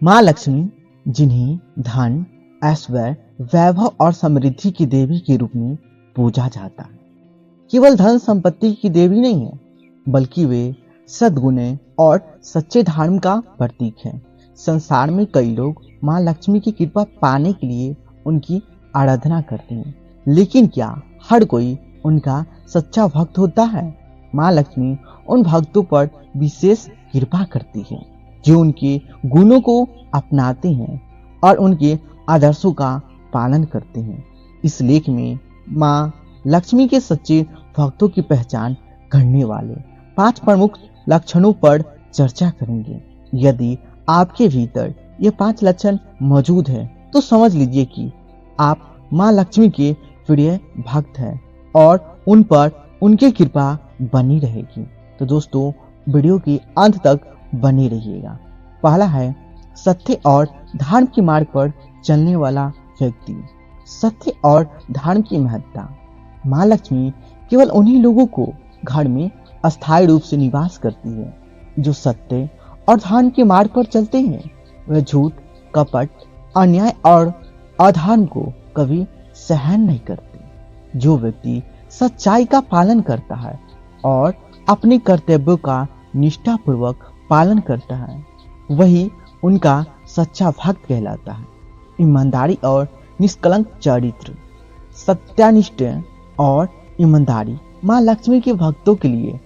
माँ लक्ष्मी, जिन्हें धन, ऐश्वर्य, वैभव और समृद्धि की देवी के रूप में पूजा जाता है, केवल धन संपत्ति की देवी नहीं है, बल्कि वे सद्गुण और सच्चे धर्म का प्रतीक है। संसार में कई लोग माँ लक्ष्मी की कृपा पाने के लिए उनकी आराधना करते हैं, लेकिन क्या हर कोई उनका सच्चा भक्त होता है? माँ लक्ष्मी उन भक्तों पर विशेष कृपा करती है जो उनके गुणों को अपनाते हैं और उनके आदर्शों का पालन करते हैं। इस लेख में माँ लक्ष्मी के सच्चे भक्तों की पहचान करने वाले 5 प्रमुख लक्षणों पर चर्चा करेंगे। यदि आपके भीतर ये 5 लक्षण मौजूद है तो समझ लीजिए कि आप माँ लक्ष्मी के प्रिय भक्त हैं और उन पर उनकी कृपा बनी रहेगी। तो दोस्तों, वीडियो के अंत तक बने रहिएगा। पहला है सत्य और धर्म के मार्ग पर चलने वाला व्यक्ति। सत्य और धर्म की महत्ता। माँ लक्ष्मी केवल उन्हीं लोगों को घर में अस्थायी रूप से निवास करती है जो सत्य और धर्म के मार्ग पर चलते हैं। वह झूठ, कपट, अन्याय और अधर्म को कभी सहन नहीं करती। जो व्यक्ति सच्चाई का पालन करता है और अपने कर्तव्यों का निष्ठापूर्वक पालन करता है, वही उनका सच्चा भक्त कहलाता है। ईमानदारी और निष्कलंक चरित्र। सत्यानिष्ठ और ईमानदारी माँ लक्ष्मी के भक्तों के लिए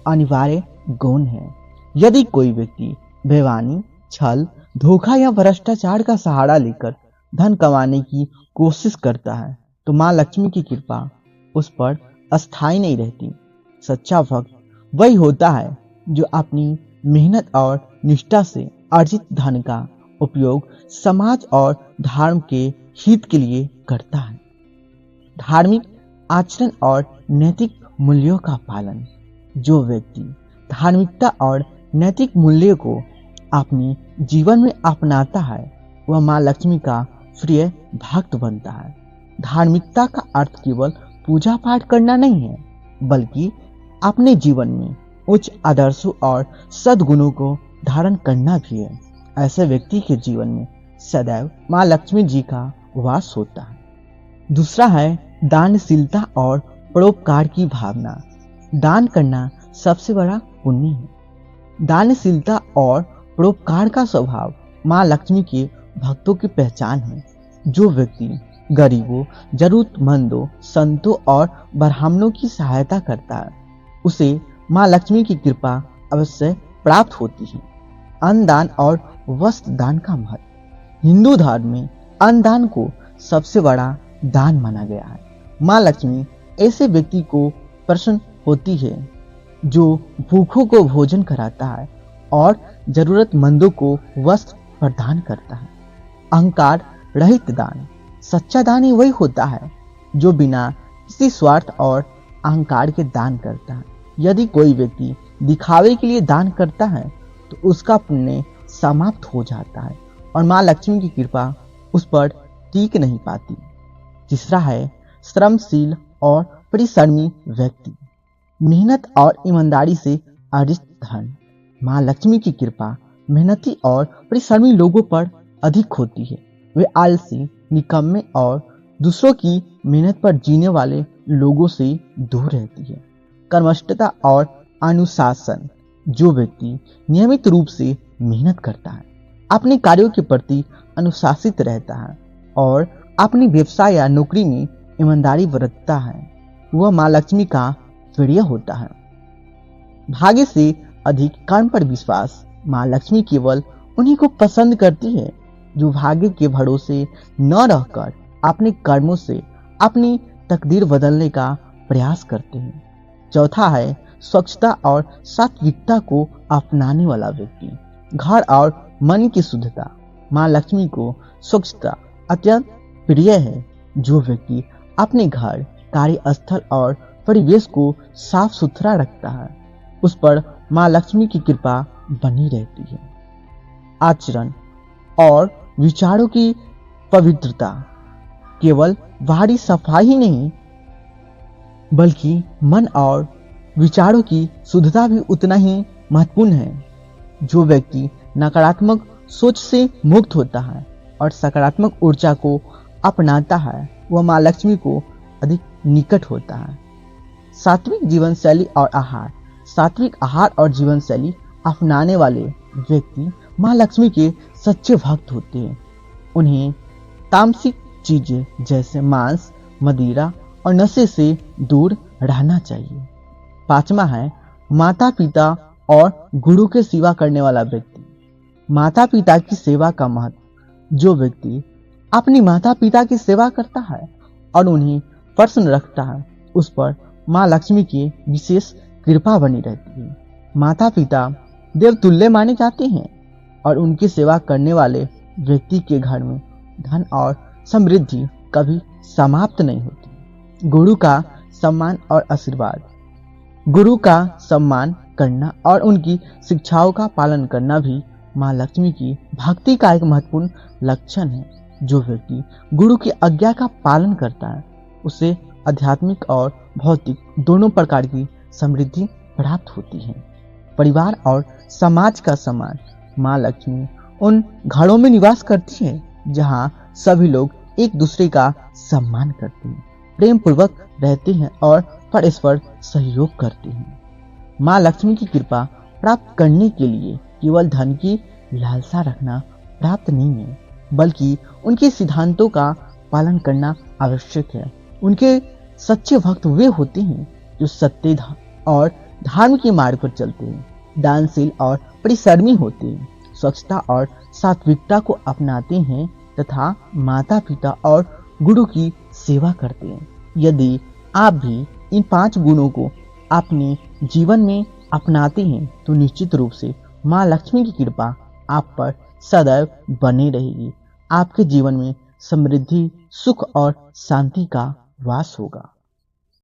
अनिवार्य गुण है। यदि कोई व्यक्ति बेईमानी, छल, धोखा या भ्रष्टाचार का सहारा लेकर धन कमाने की कोशिश करता है तो माँ लक्ष्मी की कृपा उस पर अस्थायी नहीं रहती। सच्चा भक्त वही होता है जो अपनी मेहनत और निष्ठा से अर्जित धन का उपयोग समाज और धर्म के हित के लिए करता है। धार्मिक आचरण और नैतिक मूल्यों का पालन। जो व्यक्ति धार्मिकता और नैतिक मूल्यों को अपने जीवन में अपनाता है वह माँ लक्ष्मी का प्रिय भक्त बनता है। धार्मिकता का अर्थ केवल पूजा पाठ करना नहीं है, बल्कि अपने जीवन में उच्च आदर्शों और सद्गुणों को धारण करना भी है। ऐसे व्यक्ति के जीवन में सदैव माँ लक्ष्मी जी का वास होता है। दूसरा है दानशीलता और परोपकार की भावना। दान करना सबसे बड़ा पुण्य है। दानशीलता और परोपकार का स्वभाव माँ लक्ष्मी के भक्तों की पहचान है। जो व्यक्ति गरीबों, जरूरतमंदों, संतों और ब्राह्मणों की सहायता करता है उसे माँ लक्ष्मी की कृपा अवश्य प्राप्त होती है। अन्नदान और वस्त्र दान का महत्व। हिंदू धर्म में अन्नदान को सबसे बड़ा दान माना गया है। माँ लक्ष्मी ऐसे व्यक्ति को प्रसन्न होती है जो भूखों को भोजन कराता है और जरूरतमंदों को वस्त्र प्रदान करता है। अहंकार रहित दान। सच्चा दान ही वही होता है जो बिना किसी स्वार्थ और अहंकार के दान करता है। यदि कोई व्यक्ति दिखावे के लिए दान करता है तो उसका पुण्य समाप्त हो जाता है और माँ लक्ष्मी की कृपा उस पर टिक नहीं पाती। तीसरा है श्रमशील और परिश्रमी व्यक्ति। मेहनत और ईमानदारी से अर्जित धन। माँ लक्ष्मी की कृपा मेहनती और परिश्रमी लोगों पर अधिक होती है। वे आलसी, निकम्मे और दूसरों की मेहनत पर जीने वाले लोगों से दूर रहती है। कर्मठता और अनुशासन। जो व्यक्ति नियमित रूप से मेहनत करता है, अपने कार्यों के प्रति अनुशासित रहता है और अपनी व्यवसाय या नौकरी में ईमानदारी बरतता है, वह माँ लक्ष्मी का प्रिय होता है। भाग्य से अधिक कर्म पर विश्वास। माँ लक्ष्मी केवल उन्हीं को पसंद करती है जो भाग्य के भरोसे न रहकर अपने कर्मों से अपनी तकदीर बदलने का प्रयास करते हैं। चौथा है स्वच्छता और सात्विकता को अपनाने वाला व्यक्ति। घर और मन की शुद्धता। माँ लक्ष्मी को स्वच्छता अत्यंत प्रिय है। जो व्यक्ति अपने घर, कार्यस्थल और परिवेश को साफ सुथरा रखता है उस पर माँ लक्ष्मी की कृपा बनी रहती है। आचरण और विचारों की पवित्रता। केवल बाहरी सफाई ही नहीं बल्कि मन और विचारों की शुद्धता भी उतना ही महत्वपूर्ण है। जो व्यक्ति नकारात्मक सोच से मुक्त होता है और सकारात्मक ऊर्जा को अपनाता है, वह माँ लक्ष्मी को अधिक निकट होता है। सात्विक जीवन शैली और आहार। सात्विक आहार और जीवन शैली अपनाने वाले व्यक्ति माँ लक्ष्मी के सच्चे भक्त होते हैं। उन्हें तामसिक चीजें जैसे मांस, मदिरा और नशे से दूर रहना चाहिए। पांचवा है माता पिता और गुरु के सेवा करने वाला व्यक्ति। माता पिता की सेवा का महत्व। जो व्यक्ति अपनी माता पिता की सेवा करता है और उन्हें प्रसन्न रखता है, उस पर माँ लक्ष्मी की विशेष कृपा बनी रहती है। माता पिता देवतुल्य माने जाते हैं और उनकी सेवा करने वाले व्यक्ति के घर में धन और समृद्धि कभी समाप्त नहीं होती। गुरु का सम्मान और आशीर्वाद। गुरु का सम्मान करना और उनकी शिक्षाओं का पालन करना भी माँ लक्ष्मी की भक्ति का एक महत्वपूर्ण लक्षण है। जो व्यक्ति गुरु की आज्ञा का पालन करता है, उसे आध्यात्मिक और भौतिक दोनों प्रकार की समृद्धि प्राप्त होती है। परिवार और समाज का सम्मान। माँ लक्ष्मी उन घरों में निवास करती है जहाँ सभी लोग एक दूसरे का सम्मान करते हैं, प्रेम पूर्वक रहते हैं और परस्पर सहयोग करते हैं। माँ लक्ष्मी की कृपा प्राप्त करने के लिए केवल धन की लालसा रखना प्राप्त नहीं है, बल्कि उनके सिद्धांतों का पालन करना आवश्यक है। उनके सच्चे भक्त वे होते हैं जो सत्य और धर्म के मार्ग पर चलते हैं, दानशील और परिश्रमी होते हैं, स्वच्छता और सात्विकता को अपनाते हैं तथा माता पिता और गुरु की सेवा करते हैं। यदि आप भी इन 5 गुणों को अपने जीवन में अपनाते हैं तो निश्चित रूप से माँ लक्ष्मी की कृपा आप पर सदैव बनी रहेगी। आपके जीवन में समृद्धि, सुख और शांति का वास होगा।